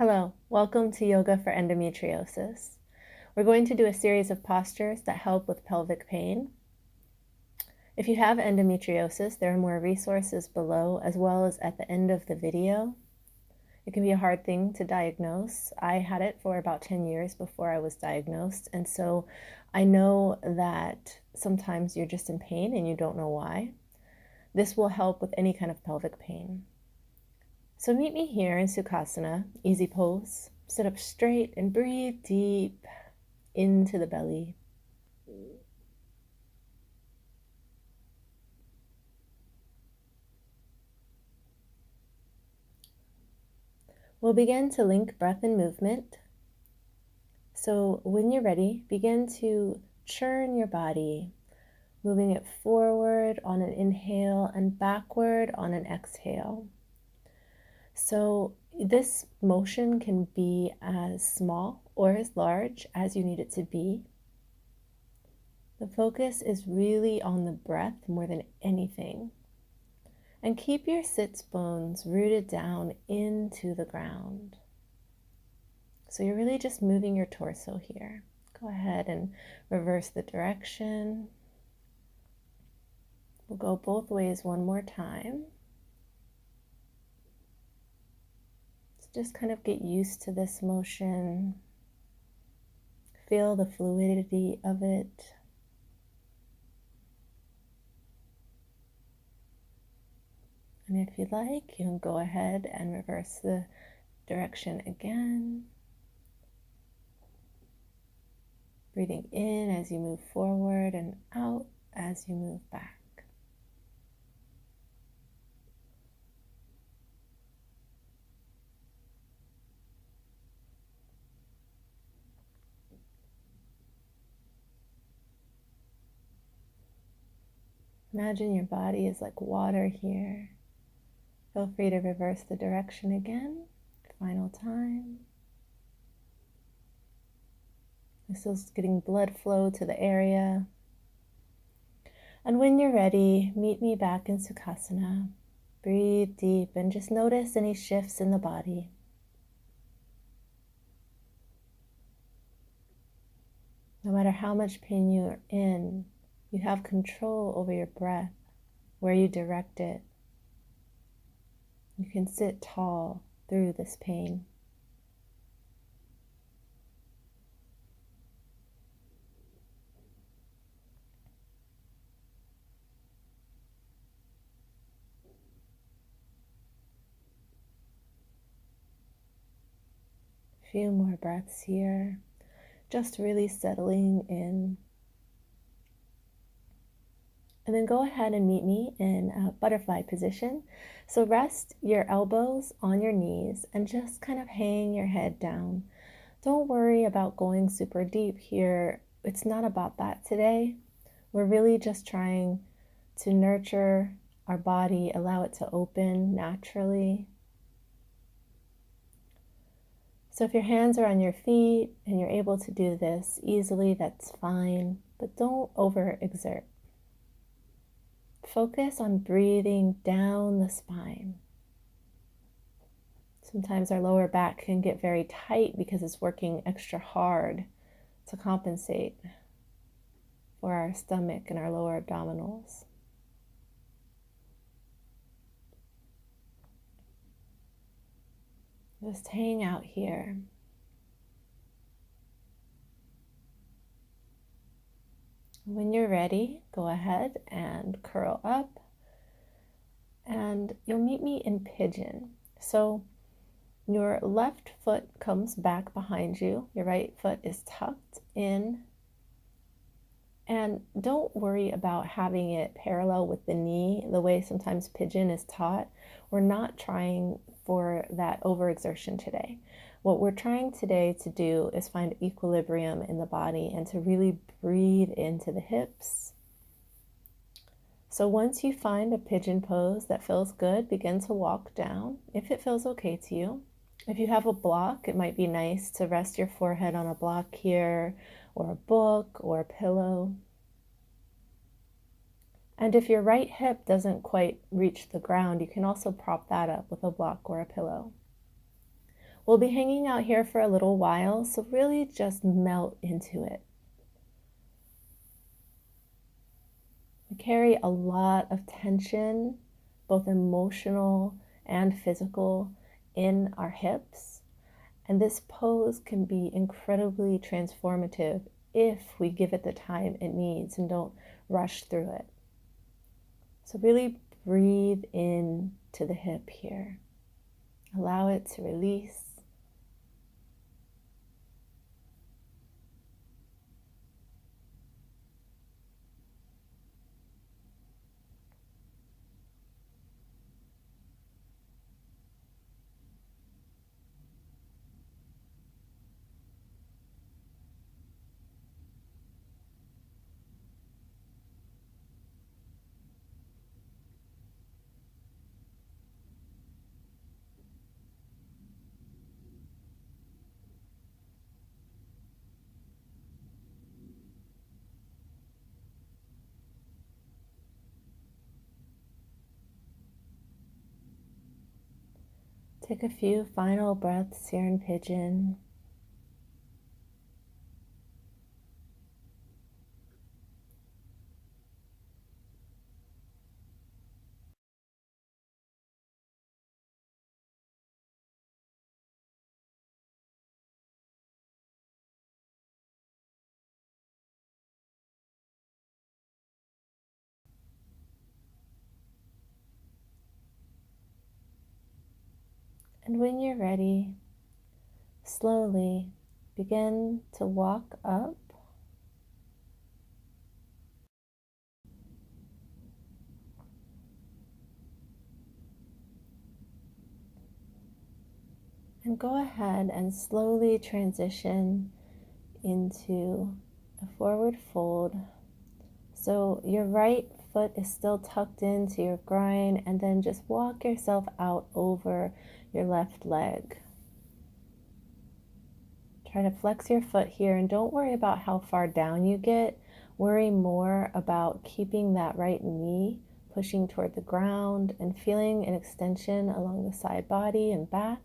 Hello, welcome to Yoga for Endometriosis. We're going to do a series of postures that help with pelvic pain. If you have endometriosis, there are more resources below as well as at the end of the video. It can be a hard thing to diagnose. I had it for about 10 years before I was diagnosed, and so I know that sometimes you're just in pain and you don't know why. This will help with any kind of pelvic pain. So meet me here in Sukhasana, easy pose. Sit up straight and breathe deep into the belly. We'll begin to link breath and movement. So when you're ready, begin to churn your body, moving it forward on an inhale and backward on an exhale. So this motion can be as small or as large as you need it to be. The focus is really on the breath more than anything. And keep your sits bones rooted down into the ground. So you're really just moving your torso here. Go ahead and reverse the direction. We'll go both ways one more time. Just kind of get used to this motion. Feel the fluidity of it. And if you'd like, you can go ahead and reverse the direction again. Breathing in as you move forward and out as you move back. Imagine your body is like water here. Feel free to reverse the direction again. Final time. This is getting blood flow to the area. And when you're ready, meet me back in Sukhasana. Breathe deep and just notice any shifts in the body. No matter how much pain you're in, you have control over your breath, where you direct it. You can sit tall through this pain. A few more breaths here, just really settling in. And then go ahead and meet me in a butterfly position. So rest your elbows on your knees and just kind of hang your head down. Don't worry about going super deep here. It's not about that today. We're really just trying to nurture our body, allow it to open naturally. So if your hands are on your feet and you're able to do this easily, that's fine, but don't overexert. Focus on breathing down the spine. Sometimes our lower back can get very tight because it's working extra hard to compensate for our stomach and our lower abdominals. Just hang out here. When you're ready, go ahead and curl up and you'll meet me in Pigeon. So your left foot comes back behind you, your right foot is tucked in, and don't worry about having it parallel with the knee the way sometimes Pigeon is taught. We're not trying for that overexertion today. What we're trying today to do is find equilibrium in the body and to really breathe into the hips. So once you find a Pigeon pose that feels good, begin to walk down if it feels okay to you. If you have a block, it might be nice to rest your forehead on a block here, or a book, or a pillow. And if your right hip doesn't quite reach the ground, you can also prop that up with a block or a pillow. We'll be hanging out here for a little while, so really just melt into it. We carry a lot of tension, both emotional and physical, in our hips, and this pose can be incredibly transformative if we give it the time it needs and don't rush through it. So really breathe in to the hip here. Allow it to release. Take a few final breaths here in Pigeon. And when you're ready, slowly begin to walk up and go ahead and slowly transition into a forward fold. So your right foot is still tucked into your groin, and then just walk yourself out over your left leg. Try to flex your foot here and don't worry about how far down you get. Worry more about keeping that right knee pushing toward the ground and feeling an extension along the side body and back.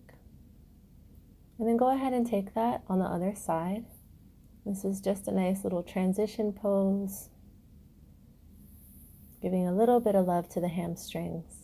And then go ahead and take that on the other side. This is just a nice little transition pose, giving a little bit of love to the hamstrings.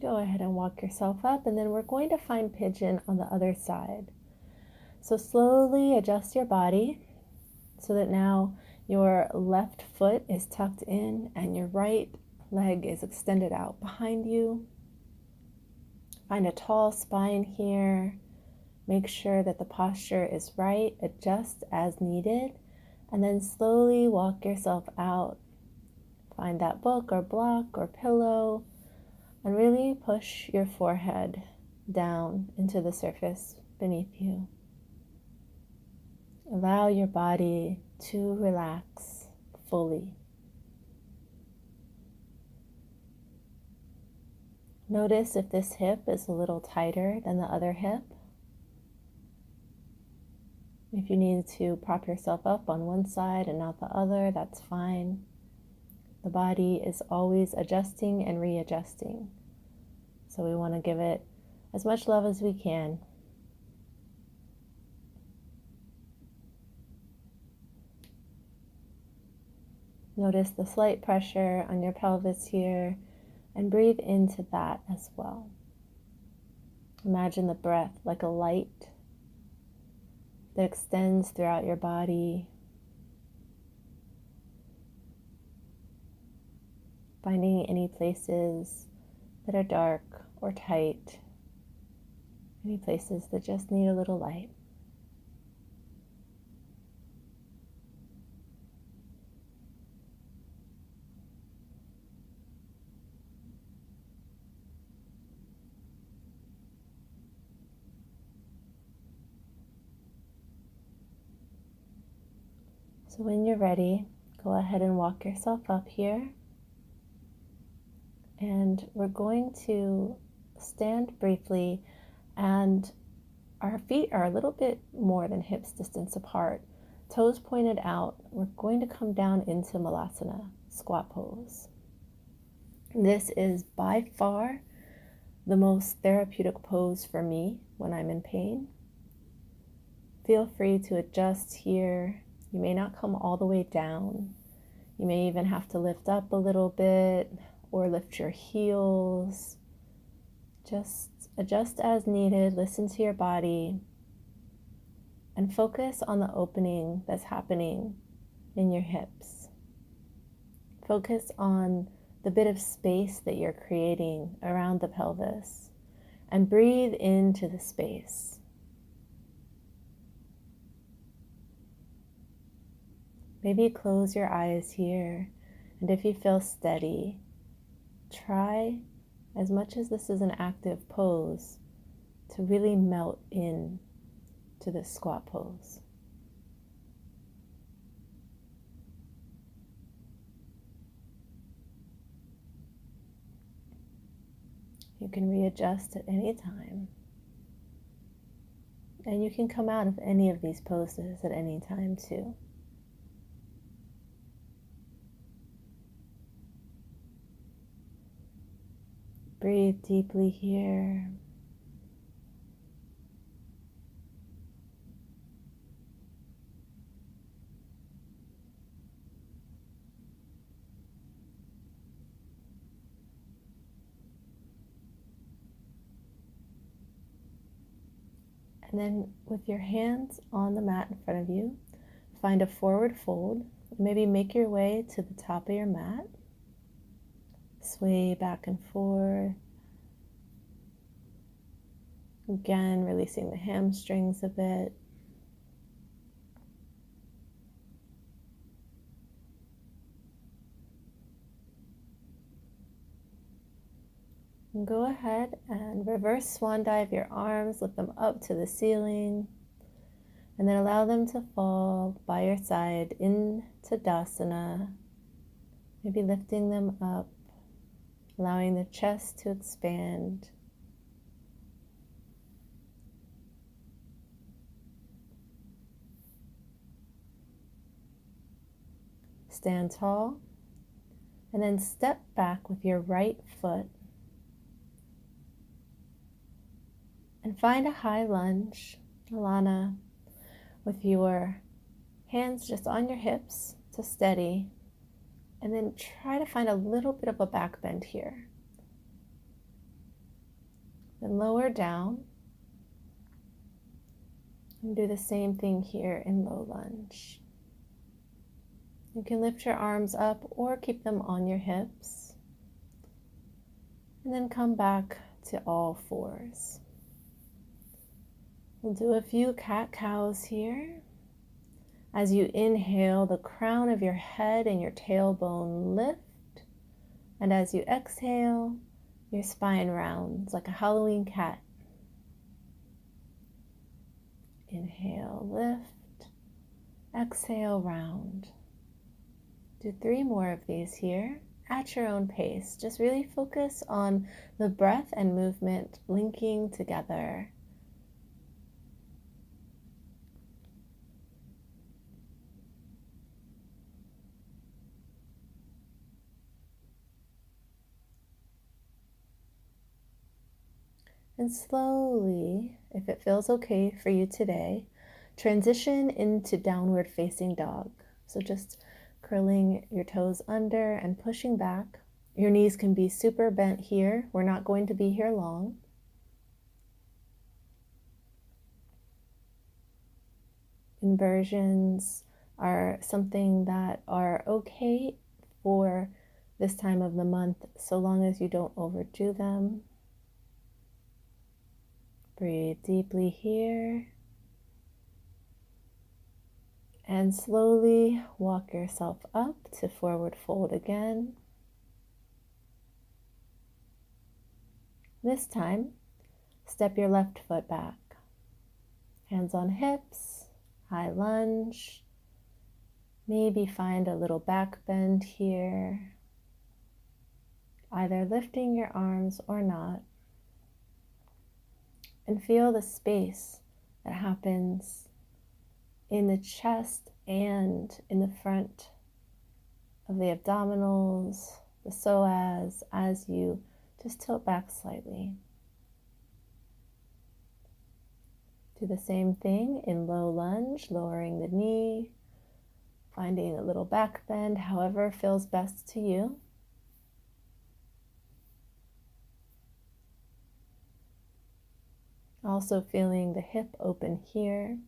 Go ahead and walk yourself up, and then we're going to find Pigeon on the other side. So slowly adjust your body so that now your left foot is tucked in and your right leg is extended out behind you. Find a tall spine here. Make sure that the posture is right. Adjust as needed, and then slowly walk yourself out. Find that book or block or pillow, and really push your forehead down into the surface beneath you. Allow your body to relax fully. Notice if this hip is a little tighter than the other hip. If you need to prop yourself up on one side and not the other, that's fine. The body is always adjusting and readjusting. So we want to give it as much love as we can. Notice the slight pressure on your pelvis here and breathe into that as well. Imagine the breath like a light that extends throughout your body, finding any places that are dark or tight, any places that just need a little light. So when you're ready, go ahead and walk yourself up here. And we're going to stand briefly, and our feet are a little bit more than hips distance apart. Toes pointed out. We're going to come down into Malasana, squat pose. This is by far the most therapeutic pose for me when I'm in pain. Feel free to adjust here. You may not come all the way down. You may even have to lift up a little bit or lift your heels. Just adjust as needed. Listen to your body and focus on the opening that's happening in your hips. Focus on the bit of space that you're creating around the pelvis and breathe into the space. Maybe close your eyes here, and if you feel steady, try, as much as this is an active pose, to really melt in to this squat pose. You can readjust at any time, and you can come out of any of these poses at any time too. Breathe deeply here. And then with your hands on the mat in front of you, find a forward fold. Maybe make your way to the top of your mat. Sway back and forth. Again, releasing the hamstrings a bit. And go ahead and reverse swan dive your arms, lift them up to the ceiling, and then allow them to fall by your side into Tadasana, maybe lifting them up, allowing the chest to expand. Stand tall, and then step back with your right foot and find a high lunge, Alana, with your hands just on your hips to steady, and then try to find a little bit of a back bend here. Then lower down, and do the same thing here in low lunge. You can lift your arms up or keep them on your hips, and then come back to all fours. We'll do a few cat-cows here. As you inhale, the crown of your head and your tailbone lift, and as you exhale, your spine rounds like a Halloween cat. Inhale, lift, exhale, round. Do 3 more of these here at your own pace. Just really focus on the breath and movement linking together. And slowly, if it feels okay for you today, transition into downward facing dog. So just curling your toes under and pushing back. Your knees can be super bent here. We're not going to be here long. Inversions are something that are okay for this time of the month, so long as you don't overdo them. Breathe deeply here. And slowly walk yourself up to forward fold again. This time, step your left foot back. Hands on hips, high lunge. Maybe find a little back bend here, either lifting your arms or not. and feel the space that happens in the chest and in the front of the abdominals, the psoas, as you just tilt back slightly. Do the same thing in low lunge, lowering the knee, finding a little back bend, however feels best to you. Also feeling the hip open here.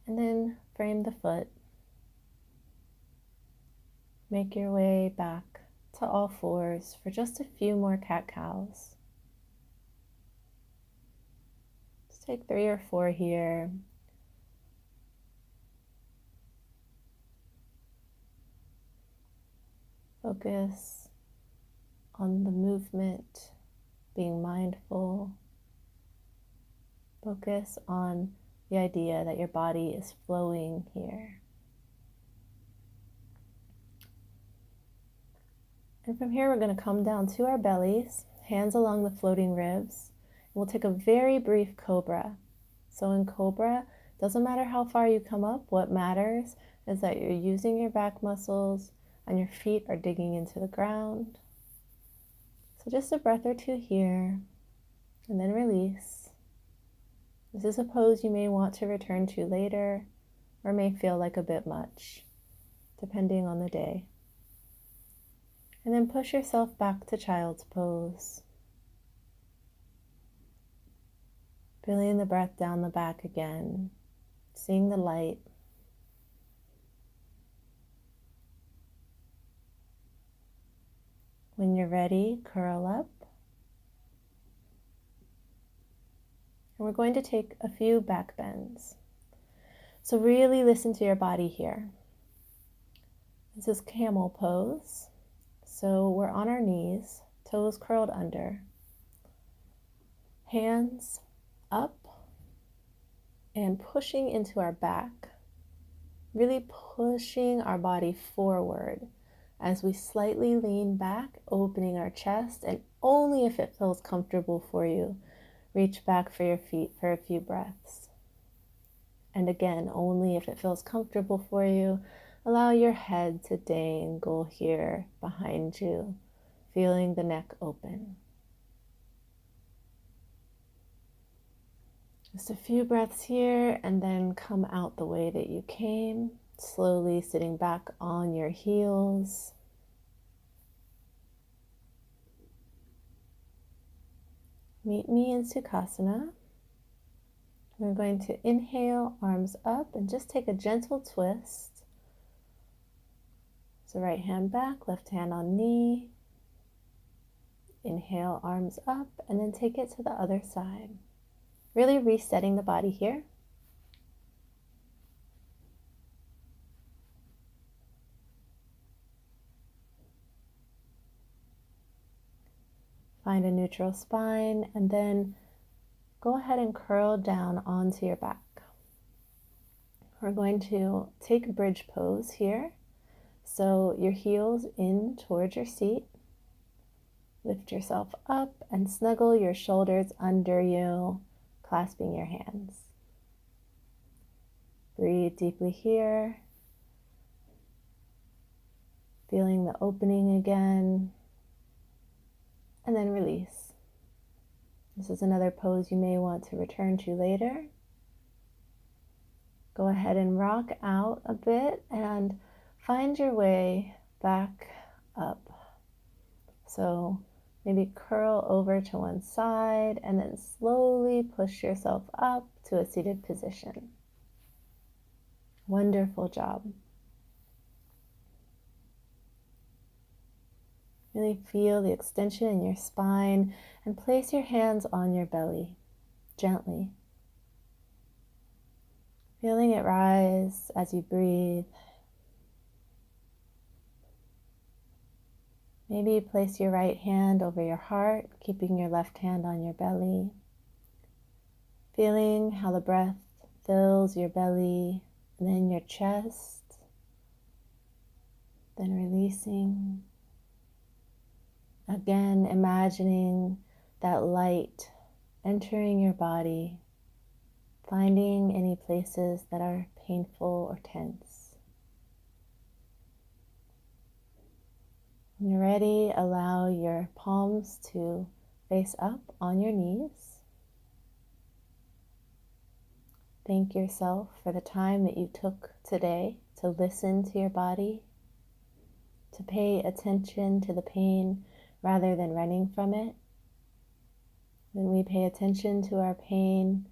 And then frame the foot. Make your way back to all fours for just a few more cat-cows. Just take 3 or 4 here. Focus on the movement, being mindful. Focus on the idea that your body is flowing here. And from here, we're going to come down to our bellies, hands along the floating ribs. We'll take a very brief Cobra. So in Cobra, doesn't matter how far you come up, what matters is that you're using your back muscles and your feet are digging into the ground. So just a breath or 2 here, and then release. This is a pose you may want to return to later, or may feel like a bit much, depending on the day. And then push yourself back to child's pose. Feeling the breath down the back again, seeing the light. When you're ready, curl up. And we're going to take a few back bends. So really listen to your body here. This is Camel Pose. So we're on our knees, toes curled under, hands up and pushing into our back, really pushing our body forward as we slightly lean back, opening our chest, and only if it feels comfortable for you, reach back for your feet for a few breaths. And again, only if it feels comfortable for you, allow your head to dangle here behind you, feeling the neck open. Just a few breaths here, and then come out the way that you came, slowly sitting back on your heels. Meet me in Sukhasana. We're going to inhale, arms up, and just take a gentle twist. So right hand back, left hand on knee. Inhale, arms up, and then take it to the other side. Really resetting the body here. Find a neutral spine, and then go ahead and curl down onto your back. We're going to take bridge pose here. So your heels in towards your seat. Lift yourself up and snuggle your shoulders under you, clasping your hands. Breathe deeply here. Feeling the opening again. And then release. This is another pose you may want to return to later. Go ahead and rock out a bit and find your way back up. So maybe curl over to one side and then slowly push yourself up to a seated position. Wonderful job. Really feel the extension in your spine and place your hands on your belly, gently. Feeling it rise as you breathe. Maybe place your right hand over your heart, keeping your left hand on your belly. Feeling how the breath fills your belly and then your chest. Then releasing. A Again, imagining that light entering your body, finding any places that are painful or tense. When you're ready, allow your palms to face up on your knees. Thank yourself for the time that you took today to listen to your body, to pay attention to the pain rather than running from it. When we pay attention to our pain,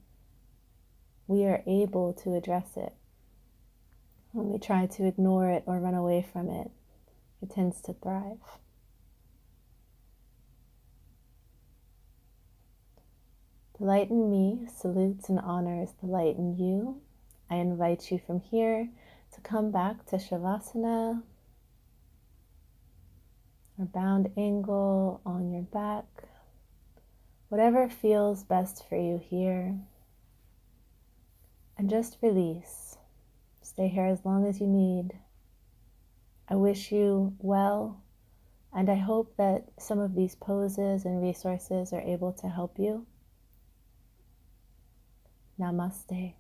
we are able to address it. When we try to ignore it or run away from it, it tends to thrive. The light in me salutes and honors the light in you. I invite you from here to come back to Shavasana, or bound angle on your back. Whatever feels best for you here. And just release. Stay here as long as you need. I wish you well, and I hope that some of these poses and resources are able to help you. Namaste.